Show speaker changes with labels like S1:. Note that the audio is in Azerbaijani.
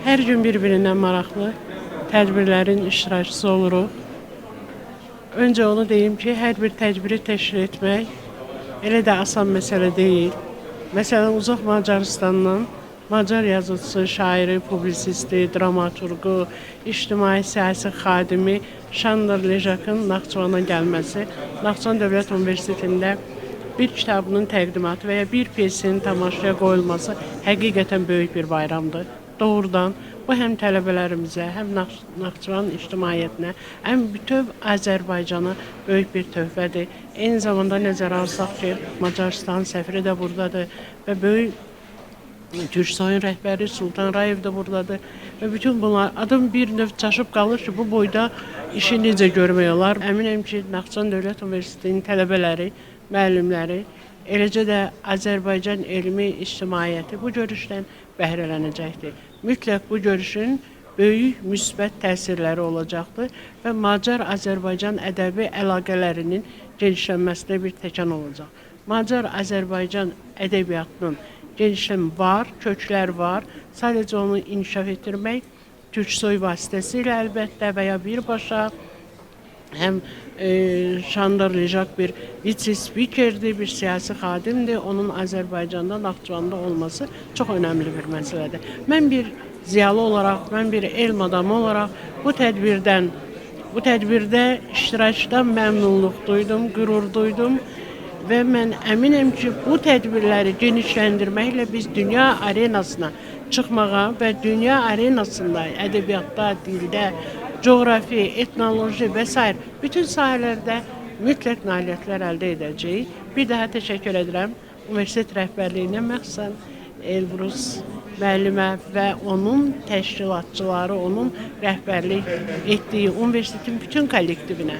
S1: Hər gün bir-birindən maraqlı tədbirlərin iştirakçısı oluruq. Öncə onu deyim ki, hər bir tədbiri təşkil etmək elə də asan məsələ deyil. Məsələn, uzaq Macarıstandan Macar yazıcısı, şairi, publisisti, dramaturqu, ictimai siyasi xadimi Şandor Lejakın Naxçıvana gəlməsi, Naxçıvan Dövlət Universitetində bir kitabının təqdimatı və ya bir pyesin tamaşaya qoyulması həqiqətən böyük bir bayramdır. Doğrudan bu həm tələbələrimizə, həm Naxçıvan ictimaiyyətinə, həm bütöv Azərbaycana böyük bir töhfədir. Eyni zamanda nəzərə alsaq ki, Macarıstan səfiri də buradadır və böyük Türksoyun rəhbəri Sultan Rayev də buradadır və bütün bunlar adım bir növ çaşıb qalır ki, bu boyda işi necə görmək olar. Əminəm ki, Naxçıvan Dövlət Universitetinin tələbələri, müəllimləri, eləcə də Azərbaycan elmi ictimaiyyəti bu görüşdən bəhrələnəcəkdir. Mütləq bu görüşün böyük müsbət təsirləri olacaqdır və Macar-Azərbaycan ədəbi əlaqələrinin genişlənməsinə bir təkan olacaq. Macar-Azərbaycan ədəbiyyatının genişləm var, köklər var. Sadəcə onu inkişaf etdirmək Türksoy vasitəsilə əlbəttə və ya birbaşa həm Şandor Lejak bir vitse-spikerdir, bir siyasi xadimdir. Onun Azərbaycanda, Naxçıvanda olması çox önəmli bir məsələdir. Mən bir ziyalı olaraq, mən bir elm adamı olaraq bu tədbirdə iştirakdan məmnunluq duydum, qürur duydum. Və mən əminəm ki, bu tədbirləri genişləndirməklə biz dünya arenasına çıxmağa və dünya arenasında ədəbiyyatda, dildə, coğrafi, etnoloji və s. bütün sahələrdə mütləq nailiyyətlər əldə edəcəyik. Bir daha təşəkkür edirəm universitet rəhbərliyinə, məxsusən Elbrus müəllimə və onun təşkilatçıları, onun rəhbərlik etdiyi universitetin bütün kollektivinə.